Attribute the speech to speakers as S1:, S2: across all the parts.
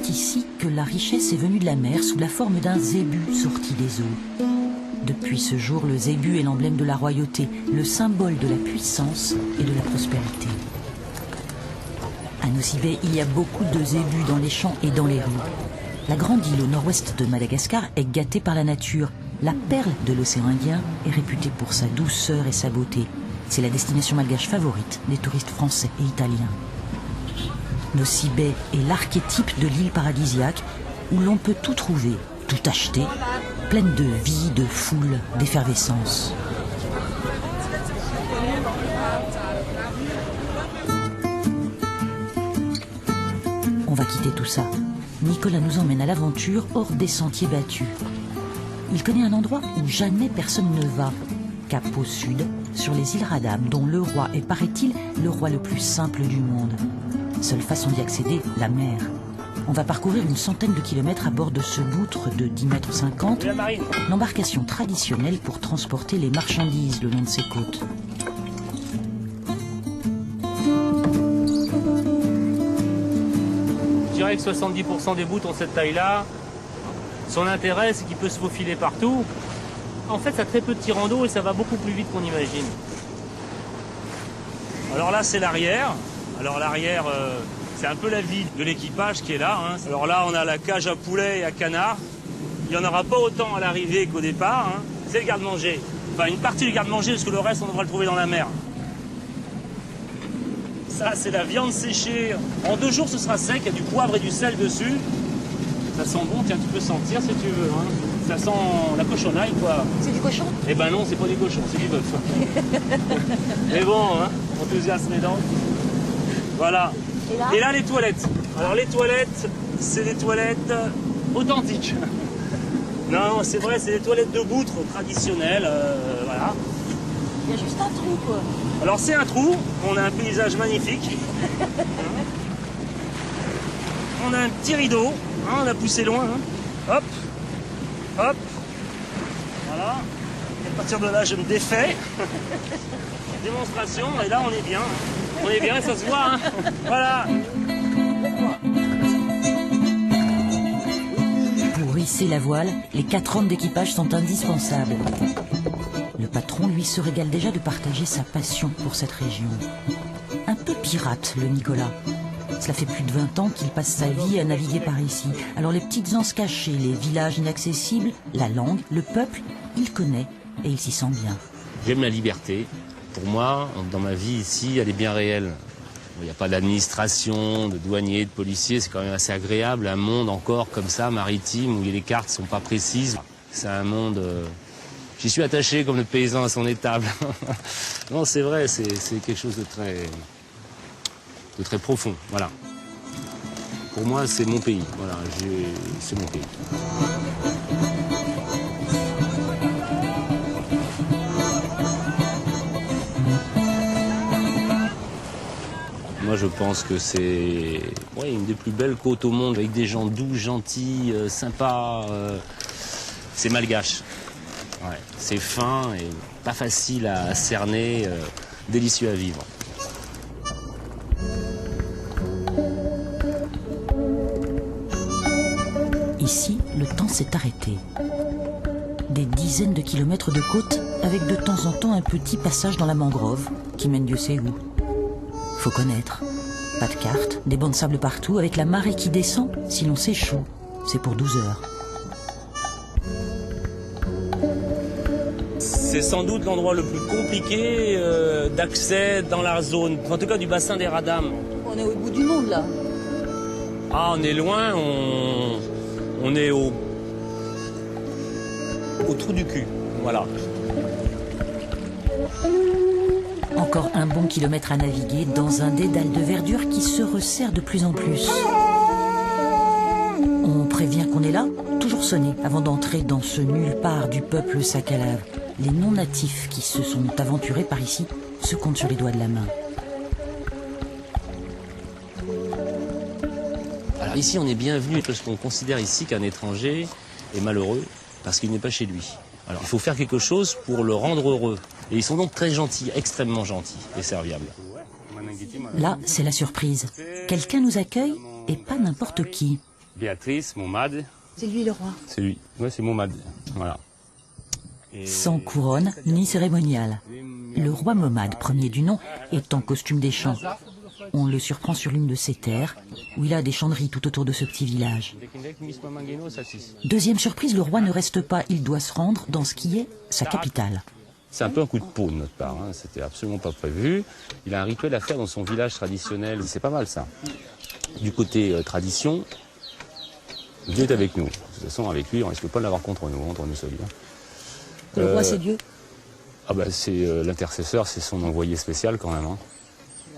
S1: C'est ici que la richesse est venue de la mer sous la forme d'un zébu sorti des eaux. Depuis ce jour, le zébu est l'emblème de la royauté, le symbole de la puissance et de la prospérité. À Nosy Be, il y a beaucoup de zébus dans les champs et dans les rues. La grande île au nord-ouest de Madagascar est gâtée par la nature. La perle de l'océan Indien est réputée pour sa douceur et sa beauté. C'est la destination malgache favorite des touristes français et italiens. Nosy Be est l'archétype de l'île paradisiaque où l'on peut tout trouver, tout acheter, pleine de vie, de foule, d'effervescence. On va quitter tout ça. Nicolas nous emmène à l'aventure hors des sentiers battus. Il connaît un endroit où jamais personne ne va. Cap au sud, sur les îles Radam, dont le roi est, paraît-il, le roi le plus simple du monde. Seule façon d'y accéder, la mer. On va parcourir une centaine de kilomètres à bord de ce boutre de 10,50 m, l'embarcation traditionnelle pour transporter les marchandises le long de ses côtes.
S2: Je dirais que 70% des boutres ont cette taille-là. Son intérêt, c'est qu'il peut se faufiler partout. En fait, ça a très peu de tirant d'eau et ça va beaucoup plus vite qu'on imagine. Alors là, c'est l'arrière. Alors l'arrière, c'est un peu la vie de l'équipage qui est là. Hein. Alors là, on a la cage à poulets et à canards. Il n'y en aura pas autant à l'arrivée qu'au départ. Hein. C'est le garde-manger. Enfin, une partie du garde-manger, parce que le reste, on devra le trouver dans la mer. Ça, c'est la viande séchée. En 2 jours, ce sera sec. Il y a du poivre et du sel dessus. Ça sent bon. Tiens, tu peux sentir si tu veux. Hein. Ça sent la cochonaille, quoi.
S3: C'est du cochon?
S2: Eh ben non, c'est pas du cochon, c'est du bœuf. Mais bon, hein, enthousiasme les dents. Voilà. Et là, les toilettes. Alors, les toilettes, c'est des toilettes authentiques. Non, c'est vrai, c'est des toilettes de boutre traditionnelles. Voilà.
S3: Il y a juste un trou, quoi.
S2: Alors, c'est un trou. On a un paysage magnifique. On a un petit rideau. Hein, on a poussé loin. Hein. Hop. Hop, voilà, et à partir de là je me défais, démonstration, et là on est bien, ça se voit, hein. Voilà.
S1: Pour hisser la voile, les 4 hommes d'équipage sont indispensables. Le patron, lui, se régale déjà de partager sa passion pour cette région. Un peu pirate, le Nicolas. Cela fait plus de 20 ans qu'il passe sa vie à naviguer par ici. Alors les petites anses cachées, les villages inaccessibles, la langue, le peuple, il connaît et il s'y sent bien.
S2: J'aime la liberté. Pour moi, dans ma vie ici, elle est bien réelle. Il n'y a pas d'administration, de douaniers, de policiers, c'est quand même assez agréable. Un monde encore comme ça, maritime, où les cartes ne sont pas précises. C'est un monde... J'y suis attaché comme le paysan à son étable. Non, c'est vrai, c'est quelque chose de très profond, voilà. Pour moi, c'est mon pays, voilà, c'est mon pays. Moi, je pense que c'est une des plus belles côtes au monde, avec des gens doux, gentils, sympas. C'est malgache. Ouais, c'est fin et pas facile à cerner, délicieux à vivre.
S1: Ici, le temps s'est arrêté. Des dizaines de kilomètres de côte, avec de temps en temps un petit passage dans la mangrove, qui mène Dieu sait où. Faut connaître. Pas de carte, des bancs de sable partout, avec la marée qui descend, si l'on s'échoue, c'est pour 12 heures.
S2: C'est sans doute l'endroit le plus compliqué d'accès dans la zone, en tout cas du bassin des Radam.
S3: On est au bout du monde, là.
S2: Ah, on est loin, on est au trou du cul, voilà.
S1: Encore un bon kilomètre à naviguer dans un dédale de verdure qui se resserre de plus en plus. On prévient qu'on est là, toujours sonner avant d'entrer dans ce nulle part du peuple sac à lave. Les non-natifs qui se sont aventurés par ici se comptent sur les doigts de la main.
S2: Alors ici, on est bienvenu parce qu'on considère ici qu'un étranger est malheureux parce qu'il n'est pas chez lui. Alors il faut faire quelque chose pour le rendre heureux. Et ils sont donc très gentils, extrêmement gentils et serviables.
S1: Là, c'est la surprise. Quelqu'un nous accueille et pas n'importe qui.
S2: Béatrice, Momad.
S3: C'est lui le roi.
S2: C'est lui. Ouais, c'est Momad. Voilà.
S1: Sans couronne ni cérémonial. Le roi Momad, premier du nom, est en costume des champs. On le surprend sur l'une de ses terres, où il a des champs de riz tout autour de ce petit village. Deuxième surprise, le roi ne reste pas, il doit se rendre dans ce qui est sa capitale.
S2: C'est un peu un coup de peau de notre part, hein. C'était absolument pas prévu. Il a un rituel à faire dans son village traditionnel, c'est pas mal ça. Du côté tradition, Dieu est avec nous. De toute façon, avec lui, on risque pas de l'avoir contre nous seuls. Hein.
S3: Le roi, c'est Dieu.
S2: Ah bah c'est l'intercesseur, c'est son envoyé spécial quand même. Hein.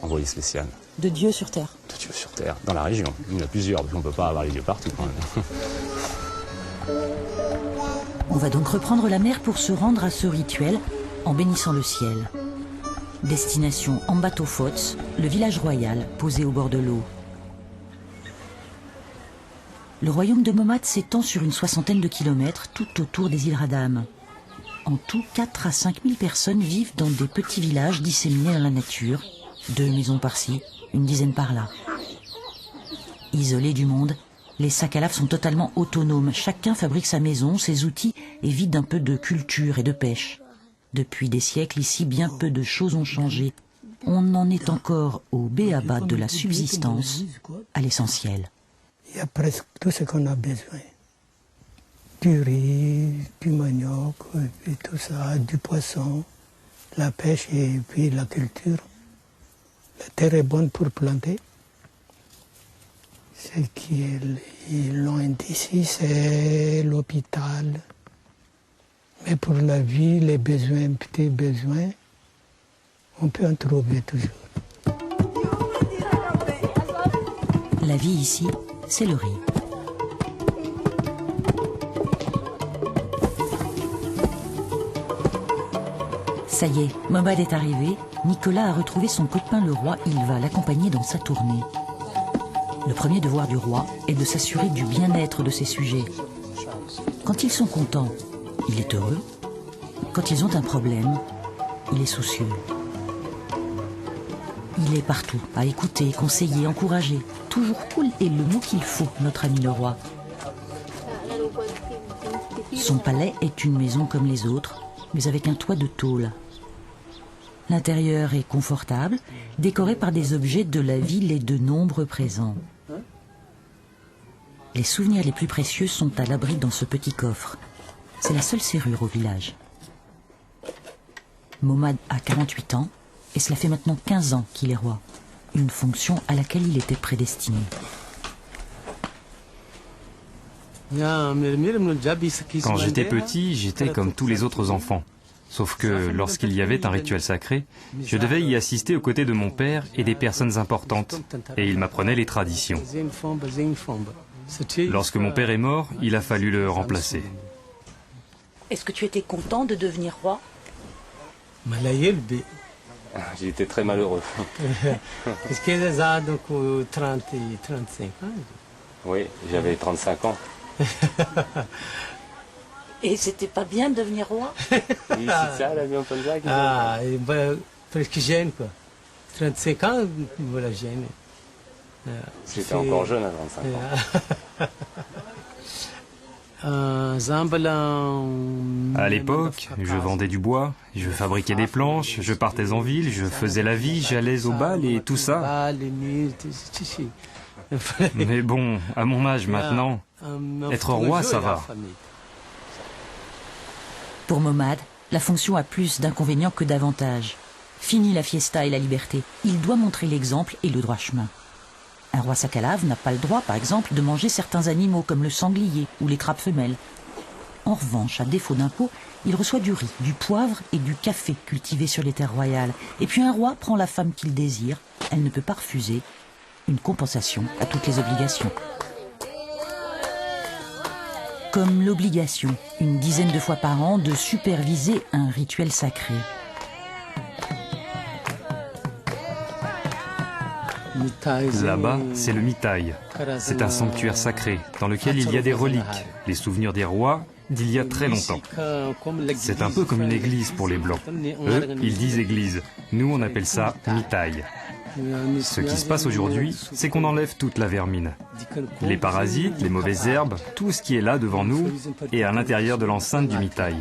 S2: Envoyé spécial.
S3: De Dieu sur terre.
S2: De Dieu sur terre, dans la région. Il y en a plusieurs, parce qu'on peut pas avoir les dieux partout quand même.
S1: On va donc reprendre la mer pour se rendre à ce rituel en bénissant le ciel. Destination Ambatofotz, le village royal posé au bord de l'eau. Le royaume de Momad s'étend sur une 60aine de kilomètres tout autour des îles Radam. En tout, 4 à 5 000 personnes vivent dans des petits villages disséminés dans la nature, 2 maisons par-ci, une dizaine par-là. Isolés du monde, les Sakalaves sont totalement autonomes. Chacun fabrique sa maison, ses outils et vit d'un peu de culture et de pêche. Depuis des siècles, ici, bien peu de choses ont changé. On en est encore au béaba de la subsistance, à l'essentiel.
S4: Il y a presque tout ce qu'on a besoin. Du riz, du manioc, et tout ça, du poisson, la pêche et puis la culture. La terre est bonne pour planter. Ce qui est loin d'ici, c'est l'hôpital. Mais pour la vie, les besoins, petits besoins, on peut en trouver toujours.
S1: La vie ici, c'est le riz. Ça y est, Momad est arrivé. Nicolas a retrouvé son copain le roi. Il va l'accompagner dans sa tournée. Le premier devoir du roi est de s'assurer du bien-être de ses sujets. Quand ils sont contents, il est heureux. Quand ils ont un problème, il est soucieux. Il est partout, à écouter, conseiller, encourager. Toujours cool est le mot qu'il faut, notre ami le roi. Son palais est une maison comme les autres, mais avec un toit de tôle. L'intérieur est confortable, décoré par des objets de la ville et de nombreux présents. Les souvenirs les plus précieux sont à l'abri dans ce petit coffre. C'est la seule serrure au village. Momad a 48 ans et cela fait maintenant 15 ans qu'il est roi. Une fonction à laquelle il était prédestiné.
S5: Quand j'étais petit, j'étais comme tous les autres enfants. Sauf que lorsqu'il y avait un rituel sacré, je devais y assister aux côtés de mon père et des personnes importantes. Et il m'apprenait les traditions. Lorsque mon père est mort, il a fallu le remplacer.
S3: Est-ce que tu étais content de devenir roi?
S2: J'ai été très malheureux.
S4: Est-ce qu'il y a donc 30 et 35 ans?
S2: Oui, j'avais 35 ans.
S3: Et c'était pas bien de devenir roi?
S2: Oui, c'est ça, la vie en Ponzac.
S4: Ah, presque jeune quoi. 35 ans, voilà, jeune.
S2: J'étais encore jeune à 35 ans.
S5: À l'époque, je vendais du bois, je fabriquais des planches, je partais en ville, je faisais la vie, j'allais au bal et tout ça. Mais bon, à mon âge maintenant, être roi, ça va.
S1: Pour Momad, la fonction a plus d'inconvénients que d'avantages. Fini la fiesta et la liberté. Il doit montrer l'exemple et le droit chemin. Un roi Sakalave n'a pas le droit, par exemple, de manger certains animaux comme le sanglier ou les crabes femelles. En revanche, à défaut d'impôts, il reçoit du riz, du poivre et du café cultivés sur les terres royales. Et puis un roi prend la femme qu'il désire. Elle ne peut pas refuser. Une compensation à toutes les obligations. Comme l'obligation, une dizaine de fois par an, de superviser un rituel sacré.
S5: Là-bas, c'est le Mitaï. C'est un sanctuaire sacré dans lequel il y a des reliques, les souvenirs des rois d'il y a très longtemps. C'est un peu comme une église pour les Blancs. Eux, ils disent église. Nous, on appelle ça Mitaï. Ce qui se passe aujourd'hui, c'est qu'on enlève toute la vermine. Les parasites, les mauvaises herbes, tout ce qui est là devant nous et à l'intérieur de l'enceinte du mitaï.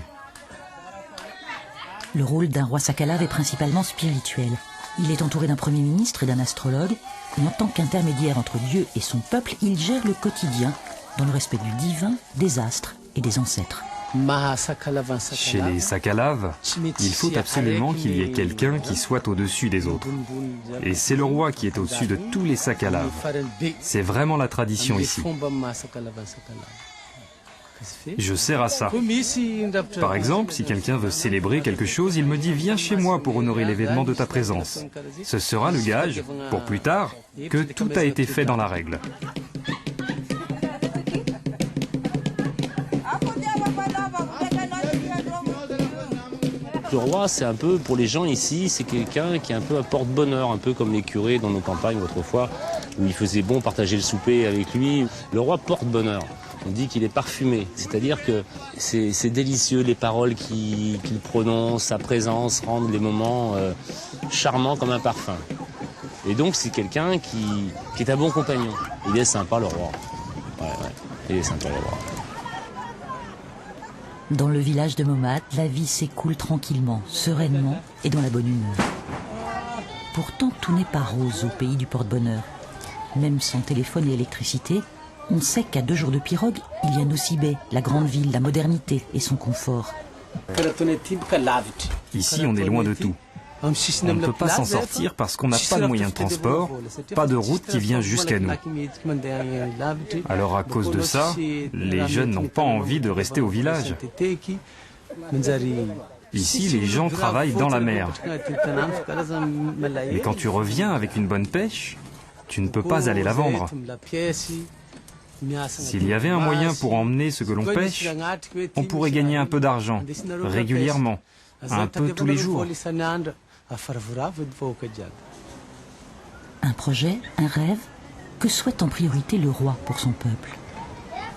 S1: Le rôle d'un roi Sakalave est principalement spirituel. Il est entouré d'un premier ministre et d'un astrologue, et en tant qu'intermédiaire entre Dieu et son peuple, il gère le quotidien dans le respect du divin, des astres et des ancêtres.
S5: Chez les Sakalaves, il faut absolument qu'il y ait quelqu'un qui soit au-dessus des autres. Et c'est le roi qui est au-dessus de tous les Sakalaves. C'est vraiment la tradition ici. Je sers à ça. Par exemple, si quelqu'un veut célébrer quelque chose, il me dit « Viens chez moi pour honorer l'événement de ta présence ». Ce sera le gage, pour plus tard, que tout a été fait dans la règle.
S2: Le roi, c'est un peu, pour les gens ici, c'est quelqu'un qui est un peu un porte-bonheur, un peu comme les curés dans nos campagnes autrefois, où il faisait bon partager le souper avec lui. Le roi porte-bonheur. On dit qu'il est parfumé, c'est-à-dire que c'est délicieux, les paroles qu'il prononce, sa présence rendent les moments charmants comme un parfum. Et donc c'est quelqu'un qui est un bon compagnon. Il est sympa, le roi. Ouais, il est sympa, le roi.
S1: Dans le village de Momad, la vie s'écoule tranquillement, sereinement et dans la bonne humeur. Pourtant, tout n'est pas rose au pays du porte-bonheur. Même sans téléphone et électricité, on sait qu'à 2 jours de pirogue, il y a Nosibé, la grande ville, la modernité et son confort.
S5: Ici, on est loin de tout. On ne peut pas s'en sortir parce qu'on n'a pas de moyen de transport, pas de route qui vient jusqu'à nous. Alors à cause de ça, les jeunes n'ont pas envie de rester au village. Ici, les gens travaillent dans la mer. Mais quand tu reviens avec une bonne pêche, tu ne peux pas aller la vendre. S'il y avait un moyen pour emmener ce que l'on pêche, on pourrait gagner un peu d'argent, régulièrement, un peu tous les jours.
S1: Un projet, un rêve, que souhaite en priorité le roi pour son peuple.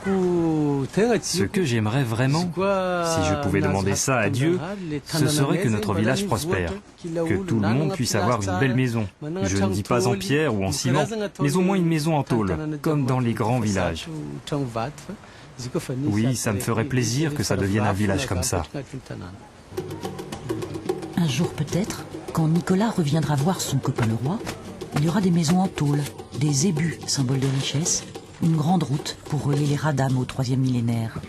S5: Ce que j'aimerais vraiment, si je pouvais demander ça à Dieu, ce serait que notre village prospère, que tout le monde puisse avoir une belle maison. Je ne dis pas en pierre ou en ciment, mais au moins une maison en tôle, comme dans les grands villages. Oui, ça me ferait plaisir que ça devienne un village comme ça.
S1: Un jour peut-être, quand Nicolas reviendra voir son copain le roi, il y aura des maisons en tôle, des zébus, symbole de richesse, une grande route pour relier les Radam au 3e millénaire.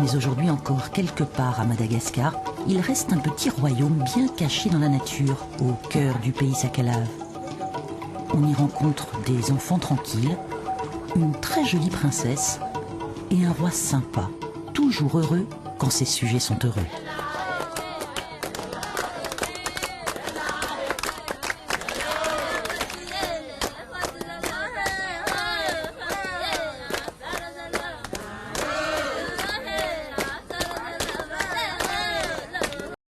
S1: Mais aujourd'hui encore, quelque part à Madagascar, il reste un petit royaume bien caché dans la nature, au cœur du pays Sakalave. On y rencontre des enfants tranquilles, une très jolie princesse et un roi sympa, toujours heureux quand ses sujets sont heureux.